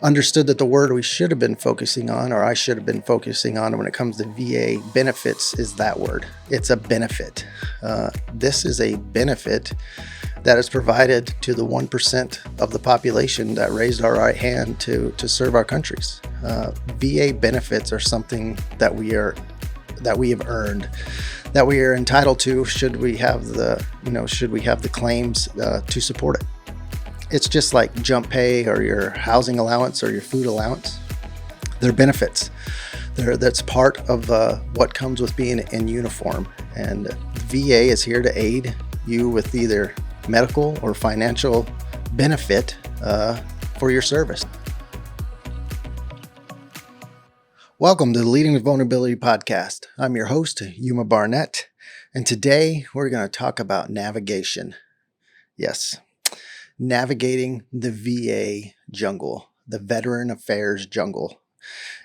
understood that the word we should have been focusing on, or I should have been focusing on when it comes to VA benefits, is that word. It's a benefit. This is a benefit that is provided to the 1% of the population that raised our right hand to serve our countries. VA benefits are something that we have earned, that we are entitled to should we have the claims to support it. It's just like jump pay or your housing allowance or your food allowance. They're benefits. That's part of what comes with being in uniform. And VA is here to aid you with either medical or financial benefit for your service. Welcome to the Leading with Vulnerability podcast. I'm your host, Yuma Barnett, and today we're going to talk about navigation. Yes, navigating the VA jungle, the Veteran Affairs jungle.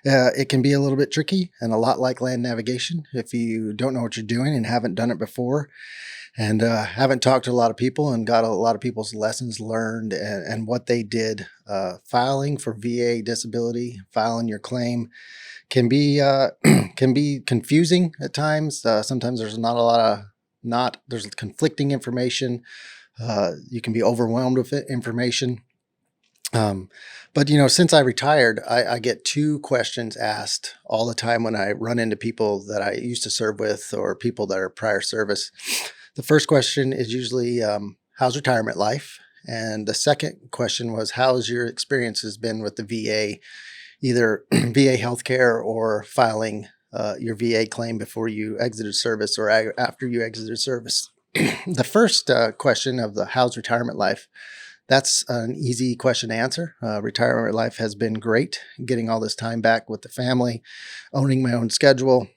It can be a little bit tricky and a lot like land navigation if you don't know what you're doing and haven't done it before and haven't talked to a lot of people and got a lot of people's lessons learned and what they did. Filing for VA disability, filing your claim can be confusing at times. Sometimes there's there's conflicting information. You can be overwhelmed with information. But since I retired, I get two questions asked all the time when I run into people that I used to serve with or people that are prior service. The first question is usually, how's retirement life? And the second question was, how's your experiences been with the VA, either VA healthcare or filing your VA claim before you exited service or after you exited service? The first question of the how's retirement life, that's an easy question to answer. Retirement life has been great, getting all this time back with the family, owning my own schedule,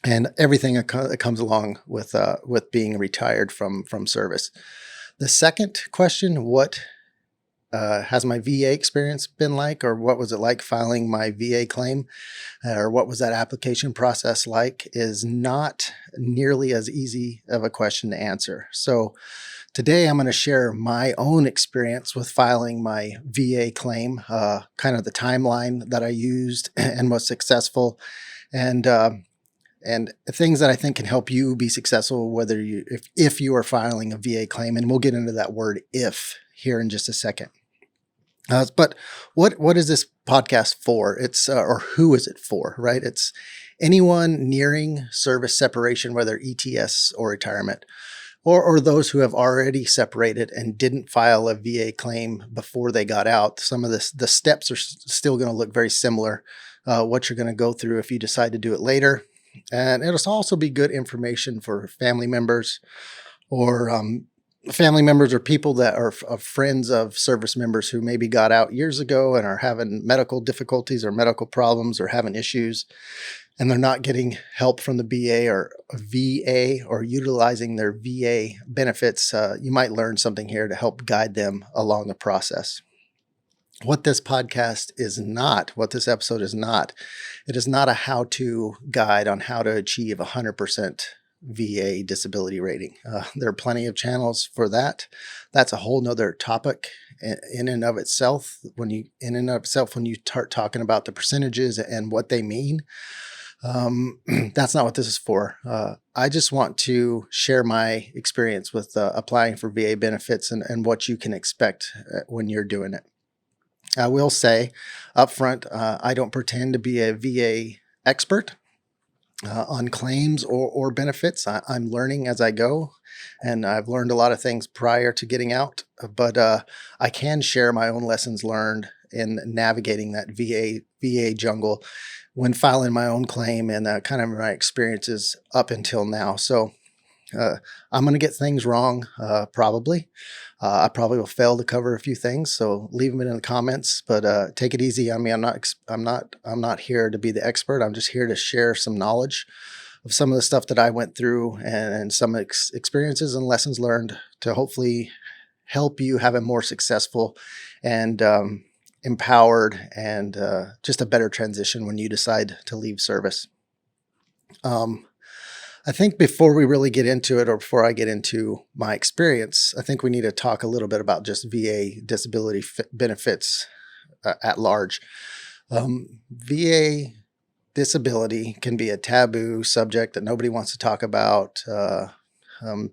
and everything that comes along with being retired from service. The second question, what has my VA experience been like, or what was it like filing my VA claim, or what was that application process like, is not nearly as easy of a question to answer. So today I'm going to share my own experience with filing my VA claim, kind of the timeline that I used and was successful, and things that I think can help you be successful, if you are filing a VA claim. And we'll get into that word "if" here in just a second. But what is this podcast for? It's or who is it for, right? It's anyone nearing service separation, whether ETS or retirement, or those who have already separated and didn't file a VA claim before they got out. Some of the steps are still going to look very similar. What you're going to go through if you decide to do it later, and it'll also be good information for family members or people that are friends of service members who maybe got out years ago and are having medical difficulties or medical problems or having issues, and they're not getting help from the VA or utilizing their VA benefits. You might learn something here to help guide them along the process. What this episode is not, it is not a how-to guide on how to achieve 100% VA disability rating. There are plenty of channels for that. That's a whole nother topic in and of itself. When you start talking about the percentages and what they mean, that's not what this is for. I just want to share my experience with applying for VA benefits and what you can expect when you're doing it. I will say up front, I don't pretend to be a VA expert on claims or benefits. I'm learning as I go, and I've learned a lot of things prior to getting out, but I can share my own lessons learned in navigating that VA jungle when filing my own claim and kind of my experiences up until now. So I'm going to get things wrong, probably. I probably will fail to cover a few things, so leave them in the comments. But take it easy on me. I'm not here to be the expert. I'm just here to share some knowledge of some of the stuff that I went through and some experiences and lessons learned to hopefully help you have a more successful and empowered and just a better transition when you decide to leave service. I think before we really get into it, or before I get into my experience, I think we need to talk a little bit about just VA disability benefits at large. VA disability can be a taboo subject that nobody wants to talk about. Um,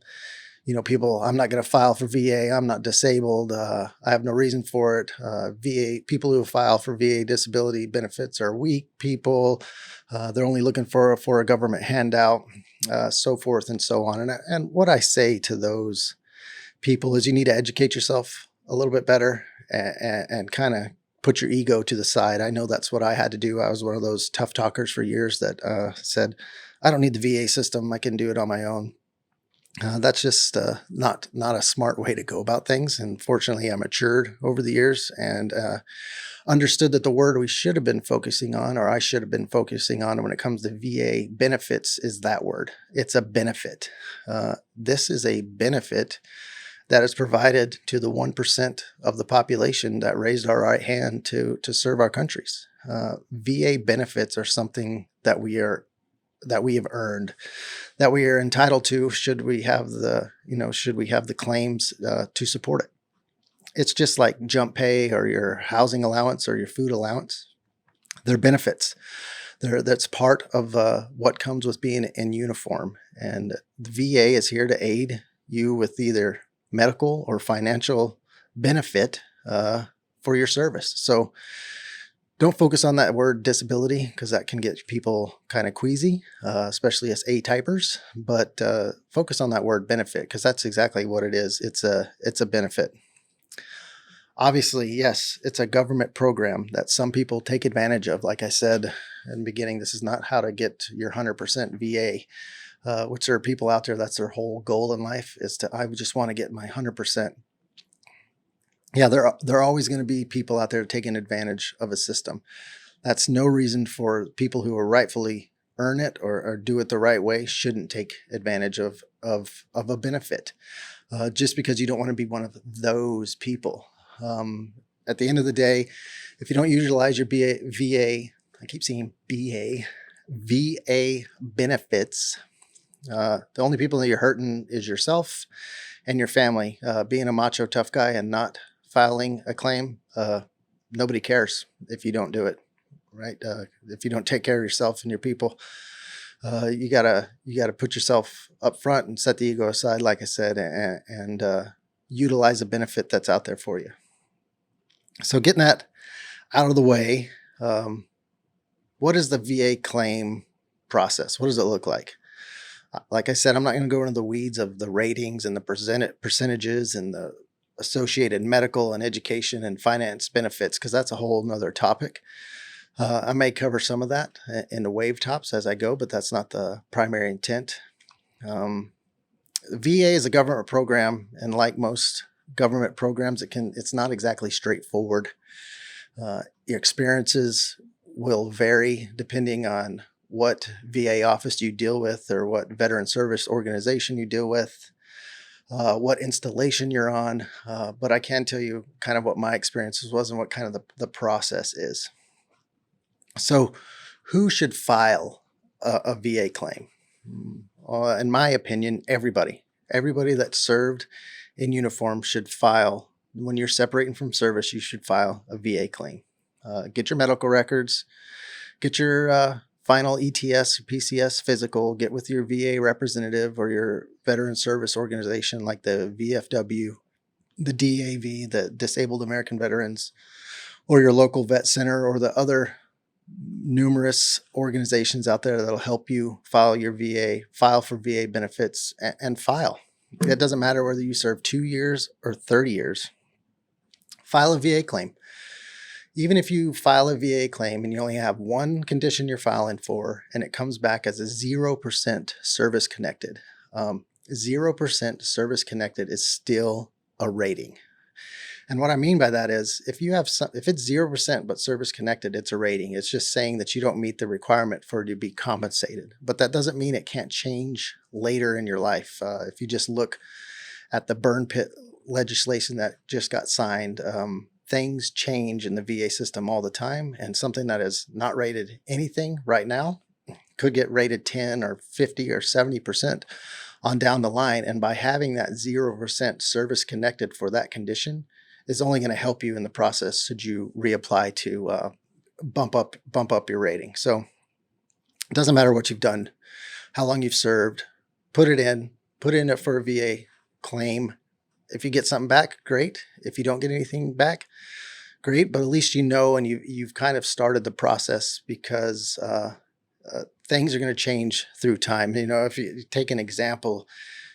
People, I'm not going to file for VA. I'm not disabled. I have no reason for it. People who file for VA disability benefits are weak people. They're only looking for a government handout, so forth and so on. And what I say to those people is you need to educate yourself a little bit better and kind of put your ego to the side. I know that's what I had to do. I was one of those tough talkers for years that said, I don't need the VA system. I can do it on my own. That's just not a smart way to go about things. And fortunately, I matured over the years and understood that the word we should have been focusing on, or I should have been focusing on when it comes to VA benefits, is that word. It's a benefit. This is a benefit that is provided to the 1% of the population that raised our right hand to serve our countries. VA benefits are something that we have earned, that we are entitled to should we have the claims to support it. It's just like jump pay or your housing allowance or your food allowance. They're benefits. That's part of what comes with being in uniform. And the VA is here to aid you with either medical or financial benefit for your service. So don't focus on that word disability, because that can get people kind of queasy, especially as A-typers. But focus on that word benefit, because that's exactly what it is. It's a benefit. Obviously, yes, it's a government program that some people take advantage of. Like I said in the beginning, this is not how to get your 100% VA, which there are people out there, that's their whole goal in life, is I just want to get my 100%. Yeah, there are always going to be people out there taking advantage of a system. That's no reason for people who are rightfully earn it or do it the right way shouldn't take advantage of a benefit, just because you don't want to be one of those people. At the end of the day, if you don't utilize your VA, I keep saying VA benefits, the only people that you're hurting is yourself and your family. Being a macho tough guy and not filing a claim, nobody cares if you don't do it, right? If you don't take care of yourself and your people, you gotta put yourself up front and set the ego aside, like I said, and utilize a benefit that's out there for you. So getting that out of the way, what is the VA claim process? What does it look like? Like I said, I'm not going to go into the weeds of the ratings and the percentages and the associated medical and education and finance benefits, because that's a whole nother topic. I may cover some of that in the wave tops as I go, but that's not the primary intent. VA is a government program, and like most government programs, it's not exactly straightforward. Your experiences will vary depending on what VA office you deal with or what veteran service organization you deal with, what installation you're on. But I can tell you kind of what my experiences was and what kind of the process is. So who should file a VA claim? In my opinion, everybody that served in uniform should file. When you're separating from service, you should file a VA claim. Get your medical records, get your final ETS or PCS physical, get with your VA representative or your veteran service organization like the VFW, the DAV, the Disabled American Veterans, or your local vet center, or the other numerous organizations out there that'll help you file for VA benefits and file. It doesn't matter whether you serve 2 years or 30 years. File a VA claim. Even if you file a VA claim and you only have one condition you're filing for, and it comes back as a 0% service connected, 0% service connected is still a rating. And what I mean by that is if it's 0% but service connected, it's a rating. It's just saying that you don't meet the requirement for it to be compensated. But that doesn't mean it can't change later in your life. If you just look at the burn pit legislation that just got signed, things change in the VA system all the time. And something that is not rated anything right now could get rated 10 or 50 or 70% on down the line. And by having that 0% service connected for that condition, is only going to help you in the process should you reapply to bump up your rating. So it doesn't matter what you've done, how long you've served, put it in for a VA claim. If you get something back, great. If you don't get anything back, great. But at least you know, and you've kind of started the process, because things are going to change through time. If you take an example,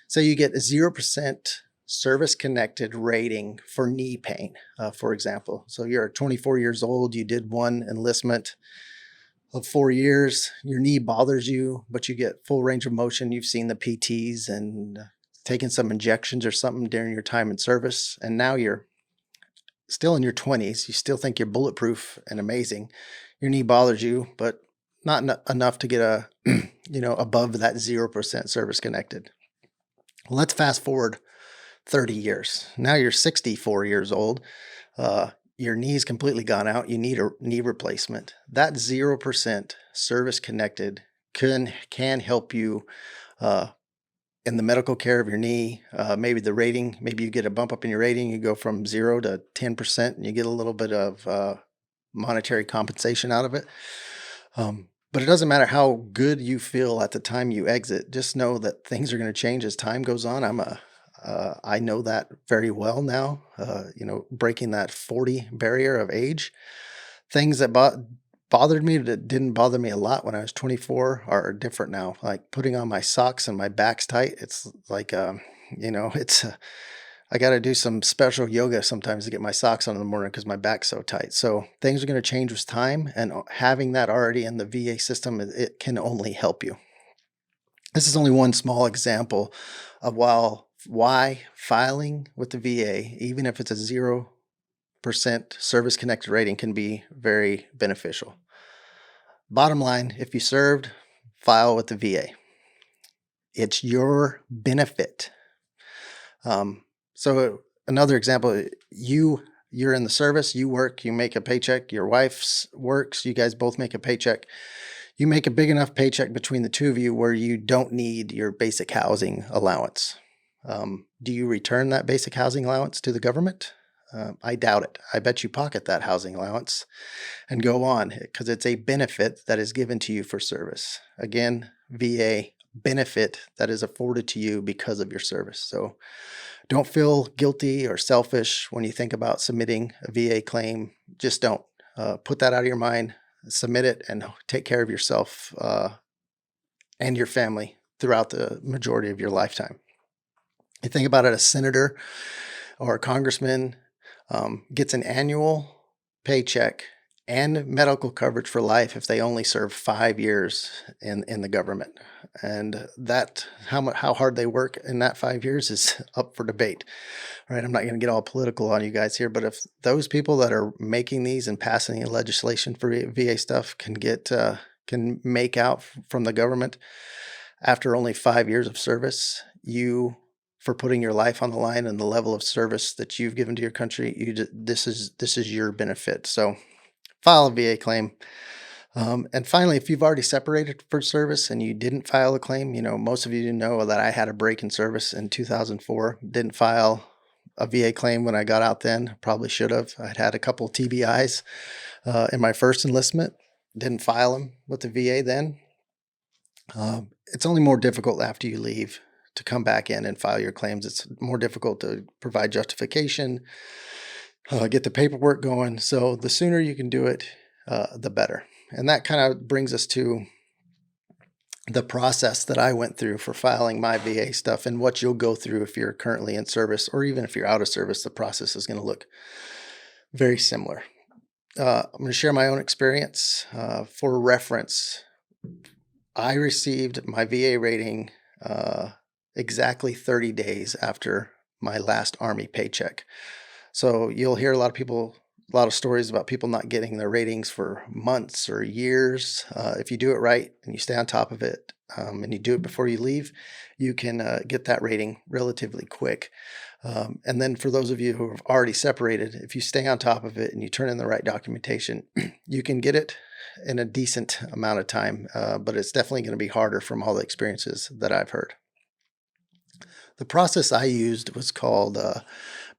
say you get a 0% service-connected rating for knee pain, for example. So you're 24 years old, you did one enlistment of 4 years, your knee bothers you, but you get full range of motion. You've seen the PTs and taken some injections or something during your time in service, and now you're still in your 20s. You still think you're bulletproof and amazing. Your knee bothers you, but not enough to get above that 0% service connected. Let's fast forward 30 years. Now you're 64 years old. Your knee's completely gone out. You need a knee replacement. That 0% service connected can help you in the medical care of your knee. Maybe the rating, maybe you get a bump up in your rating. You go from 0 to 10%, and you get a little bit of monetary compensation out of it. But it doesn't matter how good you feel at the time you exit. Just know that things are going to change as time goes on. I know that very well now. Breaking that 40 barrier of age. Things that bothered me that didn't bother me a lot when I was 24 are different now. Like putting on my socks and my back's tight. It's like I got to do some special yoga sometimes to get my socks on in the morning because my back's so tight. So things are going to change with time, and having that already in the VA system, it can only help you. This is only one small example of why filing with the VA, even if it's a 0% service connected rating, can be very beneficial. Bottom line, if you served, file with the VA. It's your benefit. So another example, you're in the service, you work, you make a paycheck, your wife works, you guys both make a paycheck. You make a big enough paycheck between the two of you where you don't need your basic housing allowance. Do you return that basic housing allowance to the government? I doubt it. I bet you pocket that housing allowance and go on, because it's a benefit that is given to you for service. Again, VA benefit that is afforded to you because of your service. So don't feel guilty or selfish when you think about submitting a VA claim. Just don't. Put that out of your mind, submit it, and take care of yourself and your family throughout the majority of your lifetime. You think about it, a senator or a congressman gets an annual paycheck and medical coverage for life if they only serve 5 years in the government. And that how hard they work in that 5 years is up for debate. All right, I'm not going to get all political on you guys here, but if those people that are making these and passing the legislation for VA stuff can make out from the government after only 5 years of service, for putting your life on the line and the level of service that you've given to your country, this is your benefit. So file a VA claim. And finally, if you've already separated for service and you didn't file a claim, most of you know that I had a break in service in 2004. Didn't file a VA claim when I got out then. Probably should have. I'd had a couple TBIs in my first enlistment. Didn't file them with the VA then. It's only more difficult after you leave to come back in and file your claims. It's more difficult to provide justification, get the paperwork going. So the sooner you can do it, the better. And that kind of brings us to the process that I went through for filing my VA stuff, and what you'll go through if you're currently in service, or even if you're out of service. The process is going to look very similar. I'm going to share my own experience for reference. I received my VA rating exactly 30 days after my last Army paycheck. So you'll hear a lot of stories about people not getting their ratings for months or years. If you do it right and you stay on top of it, and you do it before you leave, you can get that rating relatively quick. And then for those of you who have already separated, if you stay on top of it and you turn in the right documentation, you can get it in a decent amount of time, but it's definitely going to be harder from all the experiences that I've heard. The process I used was called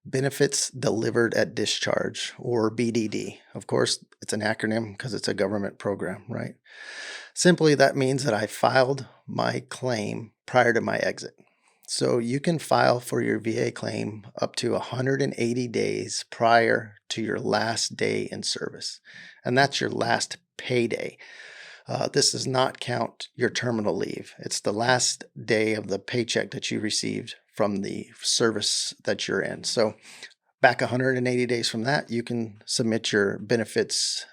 benefits delivered at discharge, or BDD. Of course, it's an acronym because it's a government program, right? Simply, that means that I filed my claim prior to my exit. So you can file for your VA claim up to 180 days prior to your last day in service. And that's your last payday. This does not count your terminal leave. It's the last day of the paycheck that you received from the service that you're in. So back 180 days from that, you can submit your benefits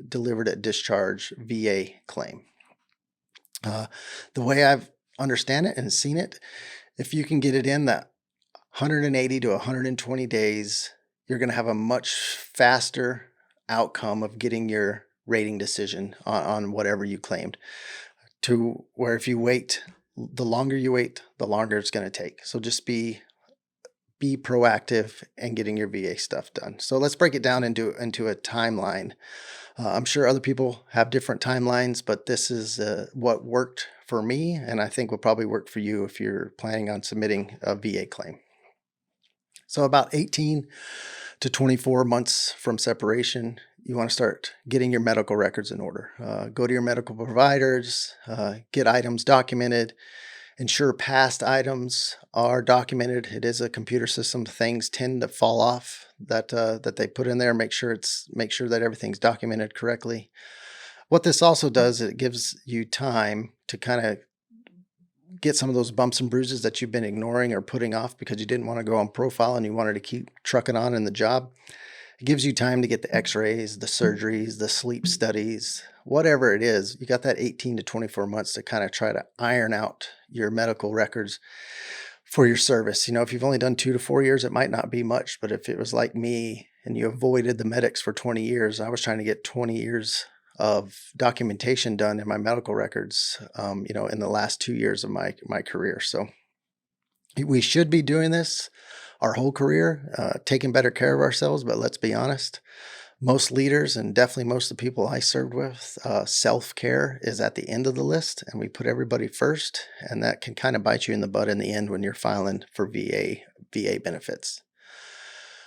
delivered at discharge VA claim. The way I've understand it and seen it, if you can get it in that 180 to 120 days, you're going to have a much faster outcome of getting your rating decision on whatever you claimed, to where if you wait, the longer you wait, the longer it's going to take. So just be proactive and getting your VA stuff done. So let's break it down into a timeline. I'm sure other people have different timelines, but this is what worked for me, and I think will probably work for you if you're planning on submitting a VA claim. So about 18 to 24 months from separation, you want to start getting your medical records in order. Go to your medical providers, get items documented, ensure past items are documented. It is a computer system. Things tend to fall off that they put in there. Make sure that everything's documented correctly. What this also does, it gives you time to kind of get some of those bumps and bruises that you've been ignoring or putting off because you didn't want to go on profile and you wanted to keep trucking on in the job. It gives you time to get the x-rays, the surgeries, the sleep studies, whatever it is. You got that 18 to 24 months to kind of try to iron out your medical records for your service. If you've only done 2 to 4 years, it might not be much, but if it was like me and you avoided the medics for 20 years, I was trying to get 20 years of documentation done in my medical records, in the last 2 years of my career. So we should be doing this our whole career, taking better care of ourselves. But let's be honest, most leaders and definitely most of the people I served with, self-care is at the end of the list, and we put everybody first. And that can kind of bite you in the butt in the end when you're filing for VA benefits.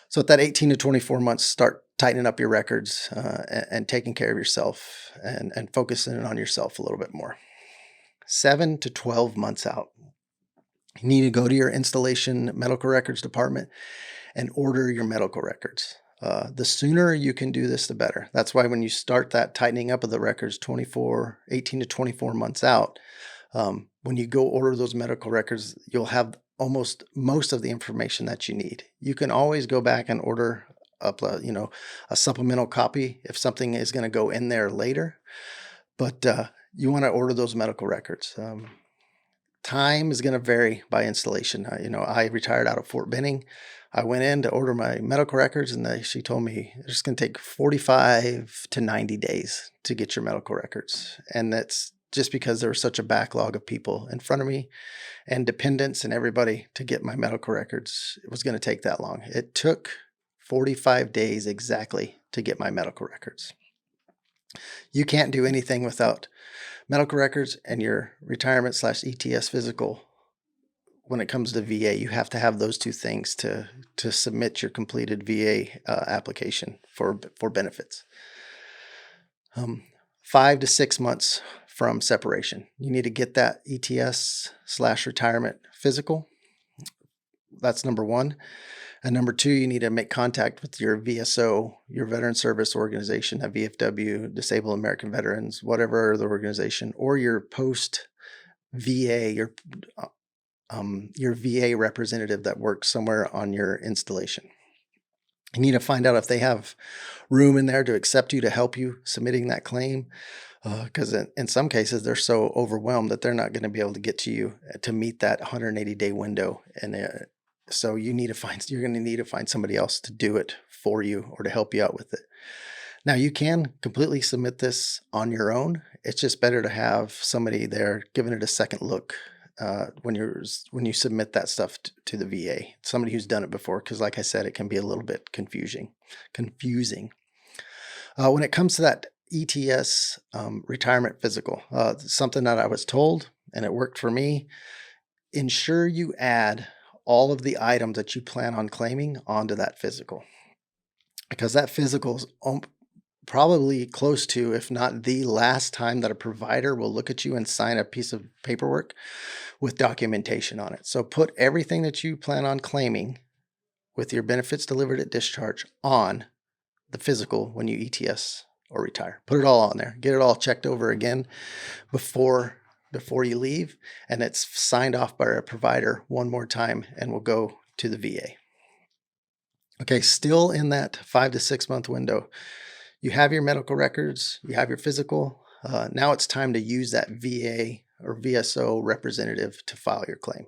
So at that 18 to 24 months, start tightening up your records and taking care of yourself and focusing on yourself a little bit more. 7 to 12 months out, you need to go to your installation medical records department and order your medical records. The sooner you can do this, the better. That's why when you start that tightening up of the records 18 to 24 months out, when you go order those medical records, you'll have almost most of the information that you need. You can always go back and order up, a supplemental copy if something is going to go in there later. But you want to order those medical records. Time is going to vary by installation. I retired out of Fort Benning. I went in to order my medical records, and she told me it's going to take 45 to 90 days to get your medical records. And that's just because there was such a backlog of people in front of me and dependents and everybody to get my medical records. It was going to take that long. It took 45 days exactly to get my medical records. You can't do anything without medical records and your retirement/ETS physical. When it comes to VA, you have to have those two things to submit your completed VA application for benefits. 5 to 6 months from separation, you need to get that ETS/retirement physical. That's number one. And number two, you need to make contact with your VSO, your Veteran Service Organization, a VFW, Disabled American Veterans, whatever other organization, or your post-VA, your VA representative that works somewhere on your installation. You need to find out if they have room in there to accept you, to help you submitting that claim. Because in some cases, they're so overwhelmed that they're not going to be able to get to you to meet that 180-day window. And so you're going to need to find somebody else to do it for you or to help you out with it. Now, you can completely submit this on your own. It's just better to have somebody there giving it a second look when you submit that stuff to the VA, somebody who's done it before, because like I said, it can be a little bit confusing. When it comes to that ETS retirement physical, something that I was told, and it worked for me, ensure you add all of the items that you plan on claiming onto that physical, because that physical is probably close to, if not the last time that a provider will look at you and sign a piece of paperwork with documentation on it. So put everything that you plan on claiming with your benefits delivered at discharge on the physical when you ETS or retire. Put it all on there. Get it all checked over again before you leave, and it's signed off by a provider one more time and will go to the VA. Okay, still in that 5 to 6 month window, you have your medical records, you have your physical. Now it's time to use that VA or VSO representative to file your claim.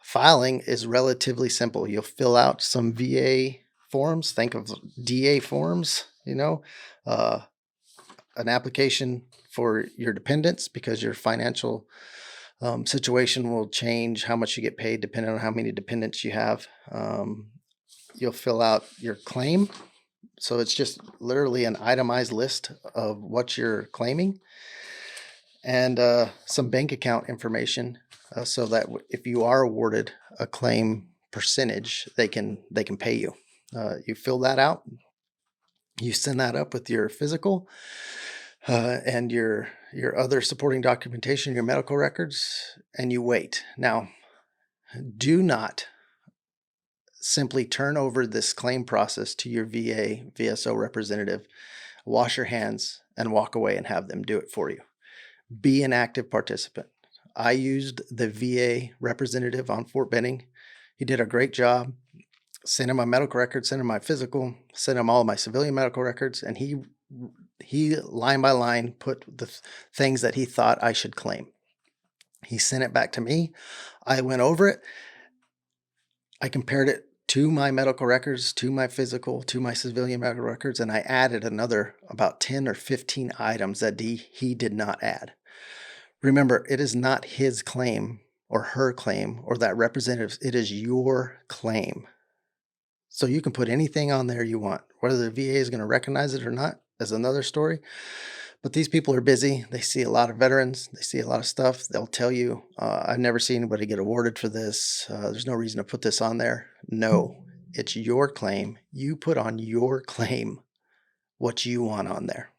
Filing is relatively simple. You'll fill out some VA forms. Think of DA forms, an application for your dependents, because your financial situation will change how much you get paid depending on how many dependents you have. You'll fill out your claim. So it's just literally an itemized list of what you're claiming, and some bank account information, so that if you are awarded a claim percentage, they can pay you. You fill that out. You send that up with your physical and your other supporting documentation, your medical records, and you wait. Now, do not simply turn over this claim process to your VA VSO representative, wash your hands, and walk away and have them do it for you. Be an active participant. I used the VA representative on Fort Benning. He did a great job. Sent him my medical records, sent him my physical, sent him all of my civilian medical records, and he line by line put the things that he thought I should claim. He sent it back to me. I went over it. I compared it to my medical records, to my physical, to my civilian medical records, and I added another about 10 or 15 items that he did not add. Remember, it is not his claim or her claim or that representative's. It is your claim. So you can put anything on there you want. Whether the VA is going to recognize it or not is another story. But these people are busy. They see a lot of veterans. They see a lot of stuff. They'll tell you, I've never seen anybody get awarded for this. There's no reason to put this on there. No, it's your claim. You put on your claim what you want on there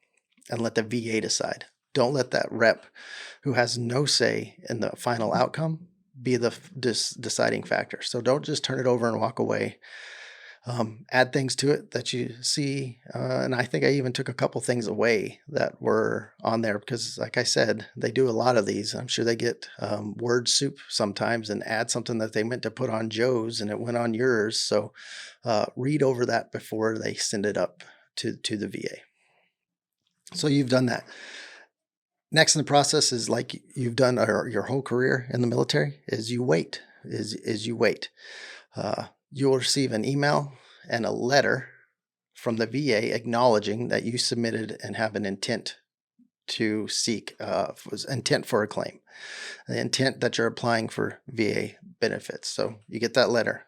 and let the VA decide. Don't let that rep who has no say in the final outcome be the deciding factor. So don't just turn it over and walk away. Add things to it that you see. And I think I even took a couple things away that were on there because, like I said, they do a lot of these. I'm sure they get word soup sometimes and add something that they meant to put on Joe's and it went on yours. So read over that before they send it up to the VA. So you've done that. Next in the process is like you've done your whole career in the military is you wait, you wait. You'll receive an email and a letter from the VA acknowledging that you submitted and have an intent to seek, intent for a claim, the intent that you're applying for VA benefits. So you get that letter.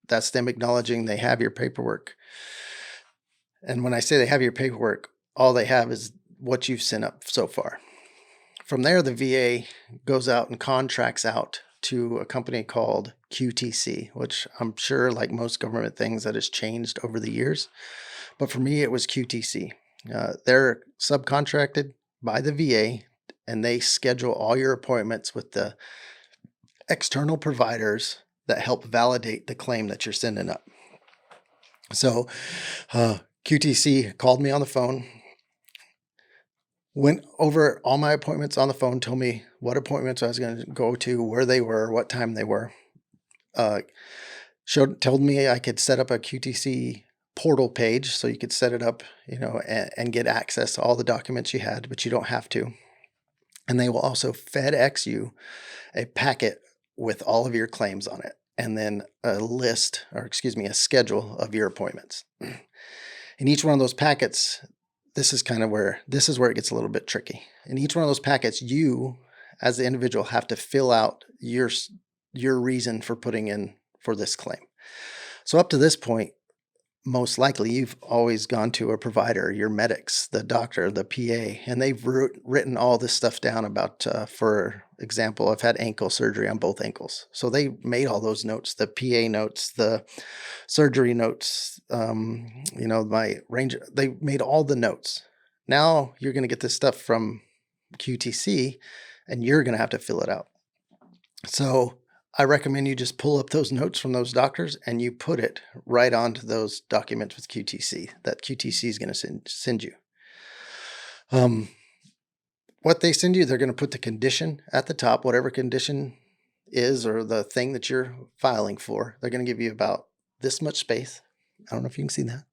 That's them acknowledging they have your paperwork. And when I say they have your paperwork, all they have is what you've sent up so far. From there, the VA goes out and contracts out to a company called QTC, which I'm sure, like most government things, that has changed over the years. But for me, it was QTC. They're subcontracted by the VA, and they schedule all your appointments with the external providers that help validate the claim that you're sending up. So QTC called me on the phone, went over all my appointments on the phone, told me what appointments I was going to go to, where they were, what time they were. Told me I could set up a QTC portal page so you could set it up, and get access to all the documents you had, but you don't have to. And they will also FedEx you a packet with all of your claims on it, and then a schedule of your appointments. In each one of those packets, this is where it gets a little bit tricky. In each one of those packets, you, as the individual, have to fill out your reason for putting in for this claim. So up to this point, most likely you've always gone to a provider, your medics, the doctor, the PA, and they've written all this stuff down about, for example, I've had ankle surgery on both ankles. So they made all those notes, the PA notes, the surgery notes, my range, they made all the notes. Now you're going to get this stuff from QTC and you're going to have to fill it out. So I recommend you just pull up those notes from those doctors and you put it right onto those documents with QTC that QTC is going to send you. What they send you, they're going to put the condition at the top, whatever condition is or the thing that you're filing for. They're going to give you about this much space. I don't know if you can see that,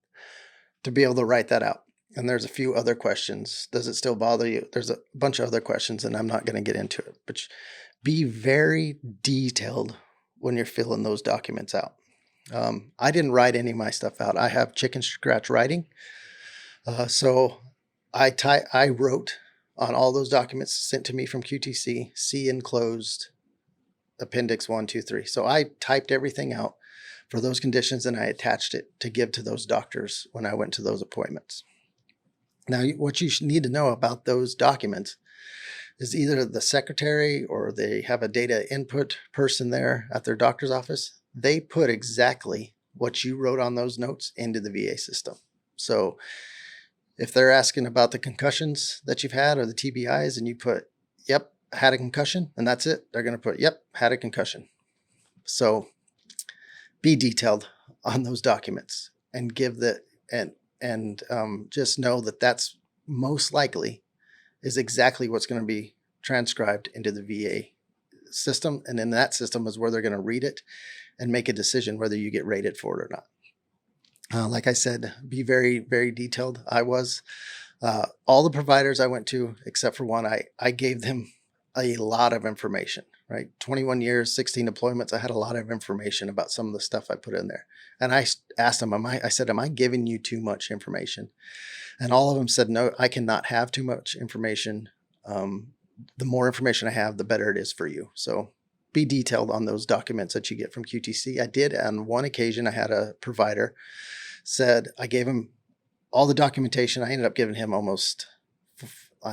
to be able to write that out. And there's a few other questions. Does it still bother you? There's a bunch of other questions, and I'm not going to get into it. But be very detailed when you're filling those documents out. I didn't write any of my stuff out. I have chicken scratch writing. So I wrote on all those documents sent to me from QTC, see enclosed Appendix 1, 2, 3. So I typed everything out for those conditions and I attached it to give to those doctors when I went to those appointments. Now, what you need to know about those documents is either the secretary or they have a data input person there at their doctor's office. They put exactly what you wrote on those notes into the VA system. So if they're asking about the concussions that you've had or the TBIs and you put, yep, had a concussion, and that's it, they're going to put, yep, had a concussion. So be detailed on those documents and give just know that that's most likely is exactly what's going to be transcribed into the VA system. And in that system is where they're going to read it and make a decision whether you get rated for it or not. Like I said, be very, very detailed. I was. All the providers I went to, except for one, I gave them a lot of information, right? 21 years, 16 deployments. I had a lot of information about some of the stuff I put in there. And I asked them, I said, am I giving you too much information? And all of them said, no, I cannot have too much information. The more information I have, the better it is for you. So be detailed on those documents that you get from QTC. I did on one occasion, I had a provider said, I gave him all the documentation. I ended up giving him almost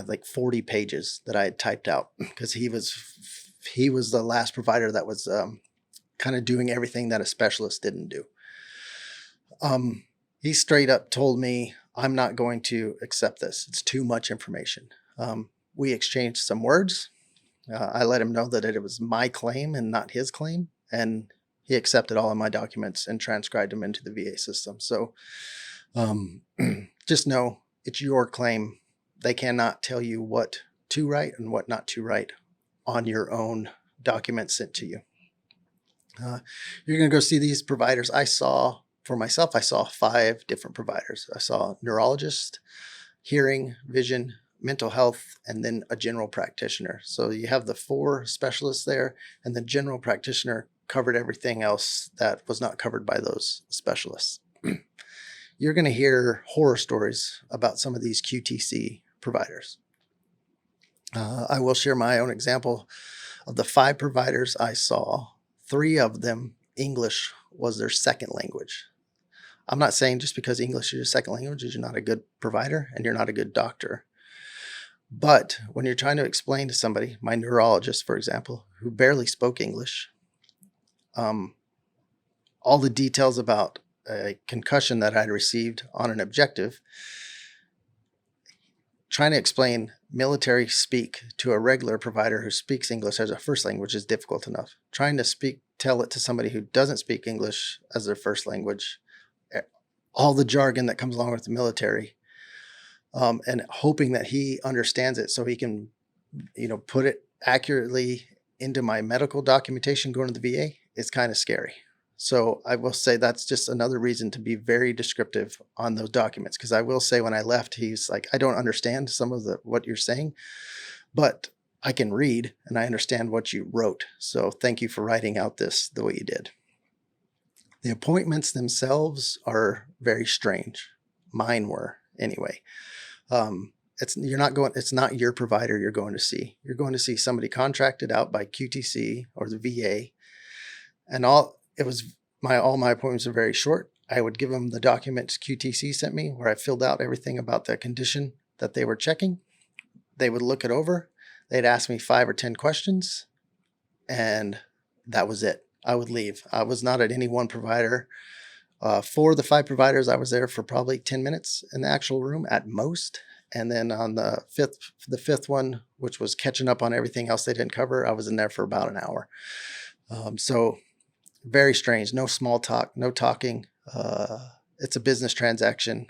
like 40 pages that I had typed out because he was the last provider that was kind of doing everything that a specialist didn't do. He straight up told me, I'm not going to accept this. It's too much information. We exchanged some words. I let him know that it was my claim and not his claim. And he accepted all of my documents and transcribed them into the VA system. So just know it's your claim. They cannot tell you what to write and what not to write on your own documents sent to you. You're going to go see these providers. For myself, I saw 5 different providers. I saw neurologist, hearing, vision, mental health, and then a general practitioner. So you have the 4 specialists there, and the general practitioner covered everything else that was not covered by those specialists. You're going to hear horror stories about some of these QTC providers. I will share my own example. Of the 5 providers I saw, 3 of them, English was their second language. I'm not saying just because English is your second language, you're not a good provider and you're not a good doctor. But when you're trying to explain to somebody, my neurologist, for example, who barely spoke English, all the details about a concussion that I'd received on an objective, trying to explain military speak to a regular provider who speaks English as a first language is difficult enough. Trying to tell it to somebody who doesn't speak English as their first language, all the jargon that comes along with the military, and hoping that he understands it so he can, put it accurately into my medical documentation going to the VA is kind of scary. So I will say that's just another reason to be very descriptive on those documents. Because I will say when I left, he's like, I don't understand some of what you're saying, but I can read and I understand what you wrote. So thank you for writing out this the way you did. The appointments themselves are very strange. Mine were anyway. It's not your provider you're going to see. You're going to see somebody contracted out by QTC or the VA, and all my appointments are very short. I would give them the documents QTC sent me where I filled out everything about the condition that they were checking. They would look it over. They'd ask me 5 or 10 questions, and that was it. I would leave. I was not at any one provider. For the 5 providers, I was there for probably 10 minutes in the actual room at most. And then on the fifth one, which was catching up on everything else they didn't cover, I was in there for about an hour. So very strange. No small talk, no talking. It's a business transaction.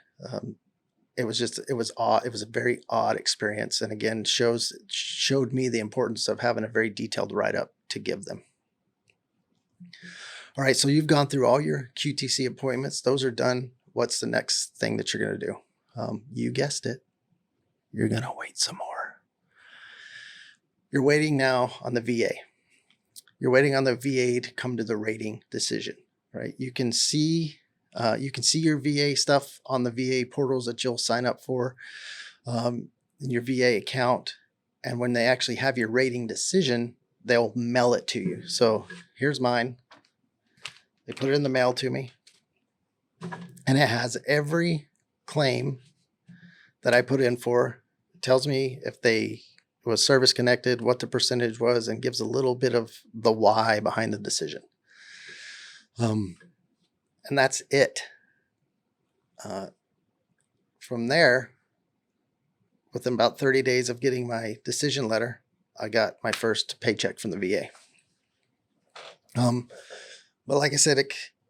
It was odd. It was a very odd experience. And again, showed me the importance of having a very detailed write-up to give them. All right. So you've gone through all your QTC appointments. Those are done. What's the next thing that you're going to do? You guessed it. You're going to wait some more. You're waiting now on the VA. You're waiting on the VA to come to the rating decision, right? You can see your VA stuff on the VA portals that you'll sign up for in your VA account. And when they actually have your rating decision, they'll mail it to you. So here's mine. They put it in the mail to me. And it has every claim that I put in for. It tells me if they was service connected, what the percentage was, and gives a little bit of the why behind the decision. And that's it. From there, within about 30 days of getting my decision letter, I got my first paycheck from the VA. But like I said,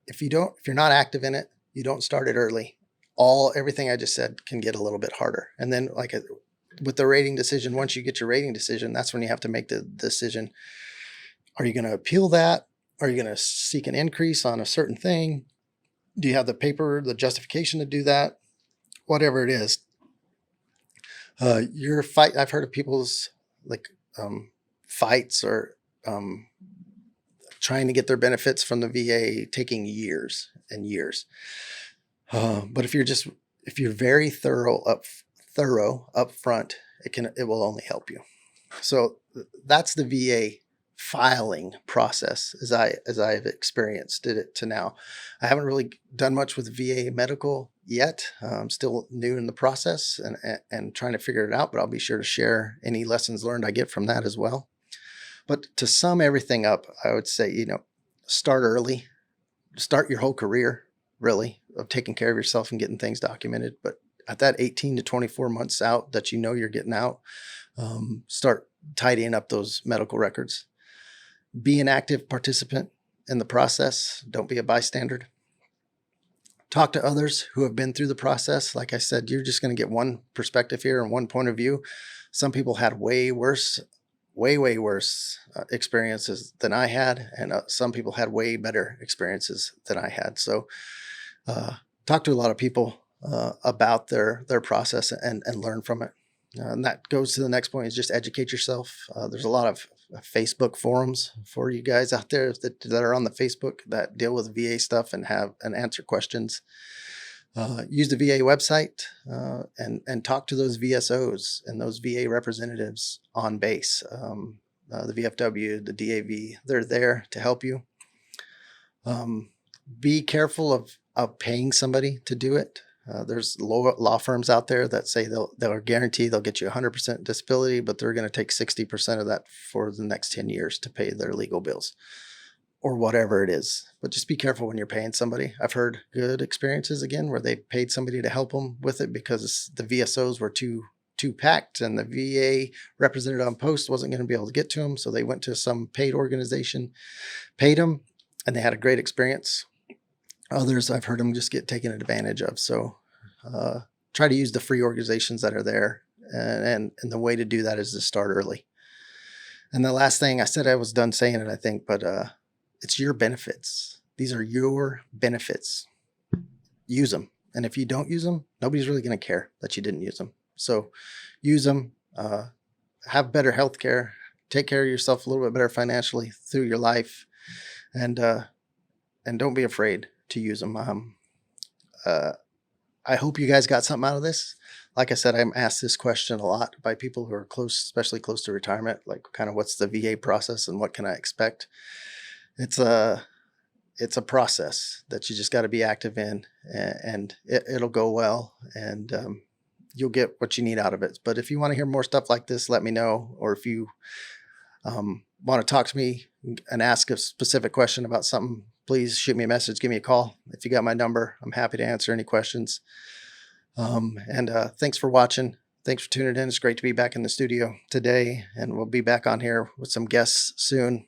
if you're not active in it, you don't start it early. Everything I just said can get a little bit harder. And then with the rating decision, once you get your rating decision, that's when you have to make the decision. Are you going to appeal that? Are you going to seek an increase on a certain thing? Do you have the justification to do that? Whatever it is. I've heard of people's fights or trying to get their benefits from the VA taking years and years. But if you're very thorough up front, it will only help you. So that's the VA filing process as I've experienced it to now. I haven't really done much with VA medical yet. I'm still new in the process and trying to figure it out, but I'll be sure to share any lessons learned I get from that as well. But to sum everything up, I would say, start early, start your whole career really of taking care of yourself and getting things documented. But at that 18 to 24 months out that you're getting out, start tidying up those medical records. Be an active participant in the process. Don't be a bystander. Talk to others who have been through the process. Like I said, you're just going to get one perspective here and one point of view. Some people had way worse experiences than I had, and some people had way better experiences than I had. So talk to a lot of people about their process and learn from it. And that goes to the next point, is just educate yourself. There's a lot of Facebook forums for you guys out there that are on the Facebook that deal with VA stuff and answer questions. Use the VA website and talk to those VSOs and those VA representatives on base. The VFW, the DAV, they're there to help you. Be careful of paying somebody to do it. There's law firms out there that say they'll guarantee they'll get you 100% disability, but they're going to take 60% of that for the next 10 years to pay their legal bills or whatever it is. But just be careful when you're paying somebody. I've heard good experiences again where they paid somebody to help them with it because the VSOs were too packed and the VA representative on post wasn't going to be able to get to them. So they went to some paid organization, paid them, and they had a great experience. Others, I've heard them just get taken advantage of. So try to use the free organizations that are there. And the way to do that is to start early. And the last thing I said, I was done saying it, I think, but it's your benefits. These are your benefits. Use them. And if you don't use them, nobody's really going to care that you didn't use them. So use them, have better health care, take care of yourself a little bit better financially through your life. And don't be afraid to use them. I hope you guys got something out of this. Like I said, I'm asked this question a lot by people who are especially close to retirement, like kind of what's the VA process and what can I expect? It's it's a process that you just got to be active in, and it'll go well, and you'll get what you need out of it. But if you want to hear more stuff like this, let me know. Or if you want to talk to me and ask a specific question about something, please shoot me a message, give me a call. If you got my number, I'm happy to answer any questions. And thanks for watching. Thanks for tuning in. It's great to be back in the studio today, and we'll be back on here with some guests soon.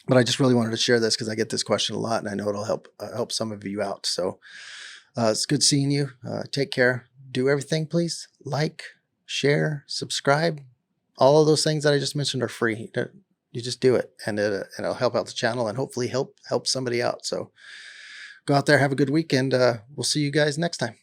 But I just really wanted to share this because I get this question a lot, and I know it'll help some of you out. So it's good seeing you. Take care. Do everything, please. Like, share, subscribe. All of those things that I just mentioned are free. You just do it, and it'll help out the channel and hopefully help somebody out. So go out there, have a good week, and we'll see you guys next time.